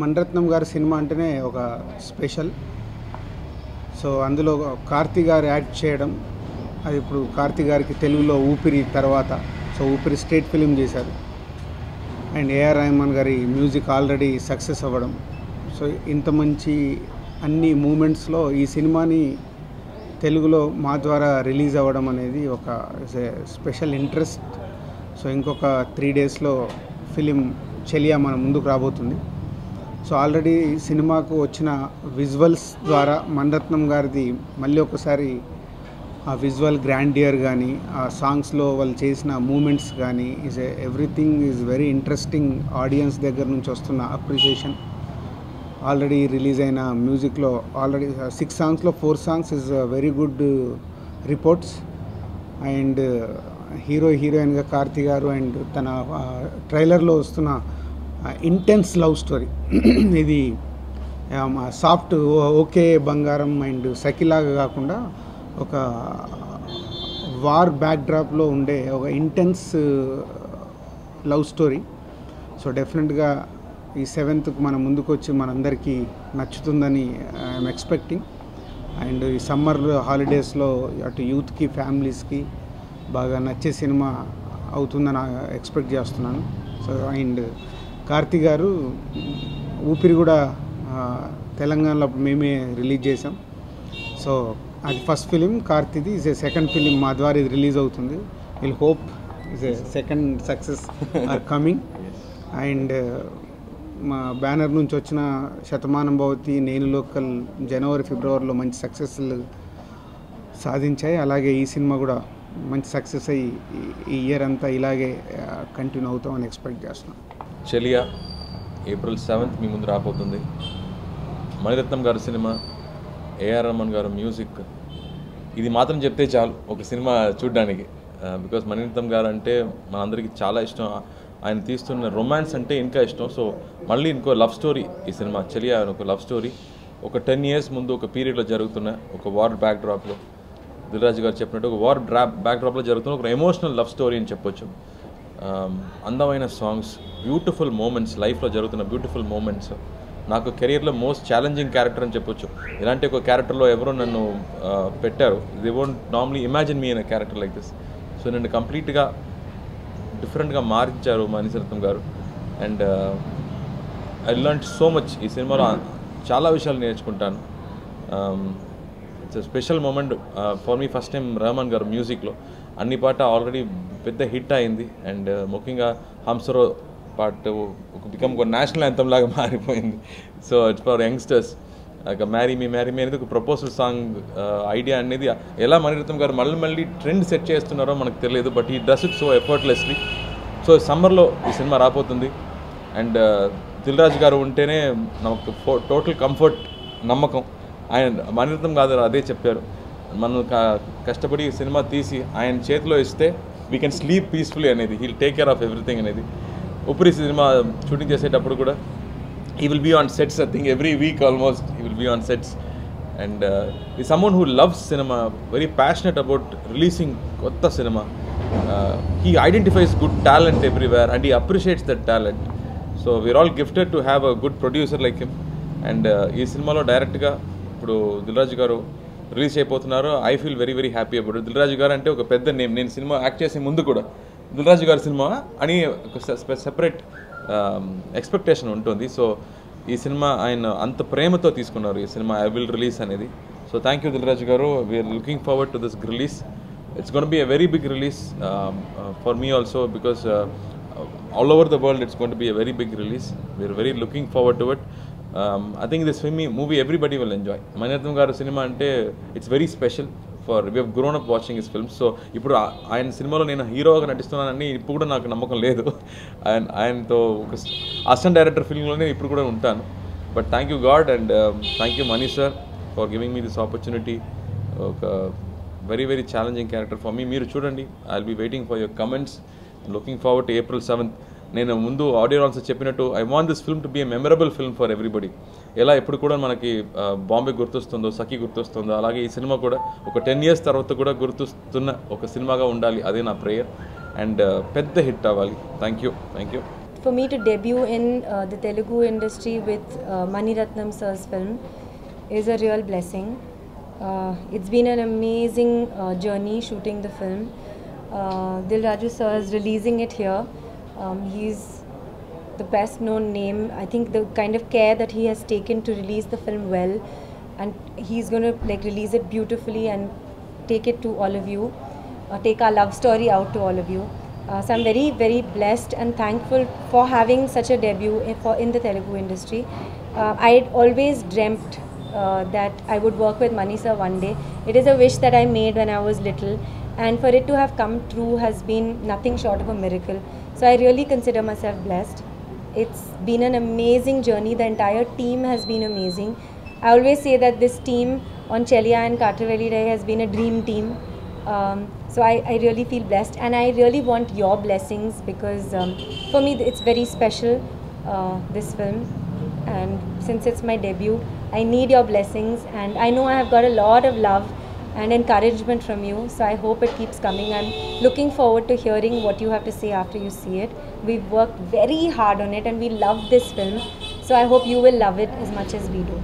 మణిరత్నం గారి సినిమా అంటేనే ఒక స్పెషల్. సో అందులో కార్తీ గారు యాక్ట్ చేయడం, అది ఇప్పుడు కార్తీ గారికి తెలుగులో ఊపిరి తర్వాత, సో ఊపిరి స్టేట్ ఫిలిం చేశారు. అండ్ ఏఆర్ రెహమాన్ గారి మ్యూజిక్ ఆల్రెడీ సక్సెస్ అవ్వడం. సో ఇంత మంచి అన్ని మూమెంట్స్లో ఈ సినిమాని తెలుగులో మా ద్వారా రిలీజ్ అవ్వడం అనేది ఒక స్పెషల్ ఇంట్రెస్ట్. సో ఇంకొక 3 డేస్లో ఫిలిం చెలియా మన ముందుకు రాబోతుంది. సో ఆల్రెడీ సినిమాకు వచ్చిన విజువల్స్ ద్వారా మణిరత్నం గారిది మళ్ళీ ఒకసారి ఆ విజువల్ గ్రాండియర్ కానీ, ఆ సాంగ్స్లో వాళ్ళు చేసిన మూమెంట్స్ కానీ everything is very interesting. Audience దగ్గర నుంచి వస్తున్న అప్రిషియేషన్, ఆల్రెడీ రిలీజ్ అయిన మ్యూజిక్లో ఆల్రెడీ 6 సాంగ్స్లో 4 songs is very good reports. And హీరోయిన్గా కార్తీ గారు అండ్ తన ట్రైలర్లో వస్తున్న ఇంటెన్స్ లవ్ స్టోరీ, ఇది సాఫ్ట్ ఓకే బంగారం అండ్ సఖిలాగా కాకుండా ఒక వార్ బ్యాక్డ్రాప్లో ఉండే ఒక ఇంటెన్స్ లవ్ స్టోరీ. సో డెఫినెట్గా ఈ 7th మన ముందుకు వచ్చి మనందరికీ నచ్చుతుందని ఐఎమ్ ఎక్స్పెక్టింగ్. అండ్ ఈ సమ్మర్ హాలిడేస్లో అటు యూత్కి ఫ్యామిలీస్కి బాగా నచ్చే సినిమా అవుతుందని ఎక్స్పెక్ట్ చేస్తున్నాను. సో అండ్ కార్తీ గారు ఊపిరి కూడా తెలంగాణలో మేమే రిలీజ్ చేసాం. సో అది ఫస్ట్ ఫిలిం కార్తీది, ఇస్ ఏ సెకండ్ ఫిలిం మా ద్వారా ఇది రిలీజ్ అవుతుంది. Will hope is a second success are coming. And మా బ్యానర్ నుంచి వచ్చిన శతమానం భవతి, నేను లోకల్ జనవరి ఫిబ్రవరిలో మంచి సక్సెస్లు సాధించాయి. అలాగే ఈ సినిమా కూడా మంచి సక్సెస్ అయ్యి ఈ ఇయర్ అంతా ఇలాగే కంటిన్యూ అవుతామని ఎక్స్పెక్ట్ చేస్తున్నాం. చెలియా ఏప్రిల్ 7th మీ ముందు రాబోతుంది. మణిరత్నం గారి సినిమా, ఏఆర్ రెహమాన్ గారు మ్యూజిక్, ఇది మాత్రం చెప్తే చాలు ఒక సినిమా చూడడానికి. బికాస్ మణిరత్నం గారు అంటే మనందరికీ చాలా ఇష్టం. ఆయన తీస్తున్న రొమాన్స్ అంటే ఇంకా ఇష్టం. సో మళ్ళీ ఇంకో లవ్ స్టోరీ ఈ సినిమా చెలియా, ఒక లవ్ స్టోరీ. ఒక 10 years ముందు ఒక పీరియడ్లో జరుగుతున్న ఒక వార్ బ్యాక్డ్రాప్లో, దిల్ రాజు గారు చెప్పినట్టు ఒక వార్ బ్యాక్డ్రాప్లో జరుగుతున్న ఒక ఎమోషనల్ లవ్ స్టోరీ అని చెప్పొచ్చు. అందమైన సాంగ్స్, బ్యూటిఫుల్ మూమెంట్స్, లైఫ్లో జరుగుతున్న బ్యూటిఫుల్ మూమెంట్స్. నాకు కెరియర్లో మోస్ట్ ఛాలెంజింగ్ క్యారెక్టర్ అని చెప్పొచ్చు. ఇలాంటి ఒక క్యారెక్టర్లో ఎవరో నన్ను పెట్టారు. They won't normally imagine me in a character like this. So నన్ను కంప్లీట్గా డిఫరెంట్గా మార్చారు Mani Ratnam garu. And I learn so much. ఈ సినిమాలో చాలా విషయాలు నేర్చుకుంటాను. It's special moment for me. First time Rahman garu మ్యూజిక్లో అన్ని పాట ఆల్రెడీ పెద్ద హిట్ అయింది. అండ్ ముఖ్యంగా హంసరో పాట ఒక ఒక నేషనల్ యాంథమ్ లాగా మారిపోయింది. So it's for youngsters. Marry me అనేది ఒక ప్రపోజల్ సాంగ్ ఐడియా అనేది ఎలా మణిరత్నం గారు మళ్ళీ ట్రెండ్ సెట్ చేస్తున్నారో మనకు తెలియదు. బట్ ఈ does it so effortlessly. So సమ్మర్లో ఈ సినిమా రాబోతుంది. అండ్ దిల్ రాజు గారు ఉంటేనే నాకు టోటల్ కంఫర్ట్, నమ్మకం. ఆయన మణిరత్నం గారు అదే చెప్పారు, మనం కష్టపడి సినిమా తీసి ఆయన చేతిలో ఇస్తే వీ కెన్ స్లీప్ పీస్ఫుల్లీ అనేది. He'll take care of everything అనేది. ఊపిరి సినిమా షూటింగ్ చేసేటప్పుడు కూడా he will be on sets, I think every week almost he will be on sets. And he's someone who loves cinema, very passionate about releasing kotta cinema. He identifies good talent everywhere and he appreciates that talent. So we're all gifted to have a good producer like him. And ee cinema lo direct ga ippudu Dil Raju garu release అయిపోతున్నారు. I feel very very happy about it. Dil Raju garu అంటే ఒక పెద్ద name. నేను cinema act చేసే ముందు కూడా దిల్ రాజు గారి cinema అని ఒక సెపరేట్ ఎక్స్పెక్టేషన్ ఉంటుంది. సో ఈ సినిమా ఆయన అంత ప్రేమతో తీసుకున్నారు ఈ సినిమా ఐ విల్ రిలీజ్ అనేది. So thank you Dil Raju garu. We are looking forward to this release. It's gonna be a very big release for me also because all over the world it's going to be a very big release. We're very looking forward to it. I think this movie everybody will enjoy. Mani garu cinema ante it's very special for we have grown up watching his films. So ippudu ayan cinema lo nenu hero ga natistunanani ippudu kuda naaku namakam ledu. Ayanto oka assistant director film lone ippudu kuda untanu. But thank you God and thank you Mani sir for giving me this opportunity. Oka very very challenging character for me. Meeru chudandi. I'll be waiting for your comments. Looking forward to April 7th. నేను ముందు audio also చెప్పినట్టు I want this film to be a memorable film for everybody. ఎలా ఎప్పుడు కూడా మనకి బాంబే గుర్తొస్తుందో, సఖీ గుర్తొస్తుందో, అలాగే ఈ cinema కూడా ఒక 10 years తర్వాత కూడా గుర్తొస్తున్న ఒక సినిమాగా ఉండాలి. అదే నా ప్రేయర్. అండ్ పెద్ద హిట్ అవ్వాలి. Thank you. for me to debut in the Telugu industry with Mani Ratnam sir's film is a real blessing. It's been an amazing journey shooting the film. Dil Raju sir is releasing it here. He's the best known name. I think the kind of care that he has taken to release the film well, and he's going to like release it beautifully and take it to all of you, take our love story out to all of you. So I'm very, very blessed and thankful for having such a debut in the Telugu industry. I always dreamt that I would work with Mani sir one day. It is a wish that I made when I was little, and for it to have come true has been nothing short of a miracle. So I really consider myself blessed. It's been an amazing journey. The entire team has been amazing. I always say that this team on Chelia and Katravelli Ray has been a dream team. So I really feel blessed, and I really want your blessings because for me it's very special, this film, and since it's my debut, I need your blessings, and I know I have got a lot of love and encouragement from you, so I hope it keeps coming. I'm looking forward to hearing what you have to say after you see it. We've worked very hard on it and we love this film, so I hope you will love it as much as we do.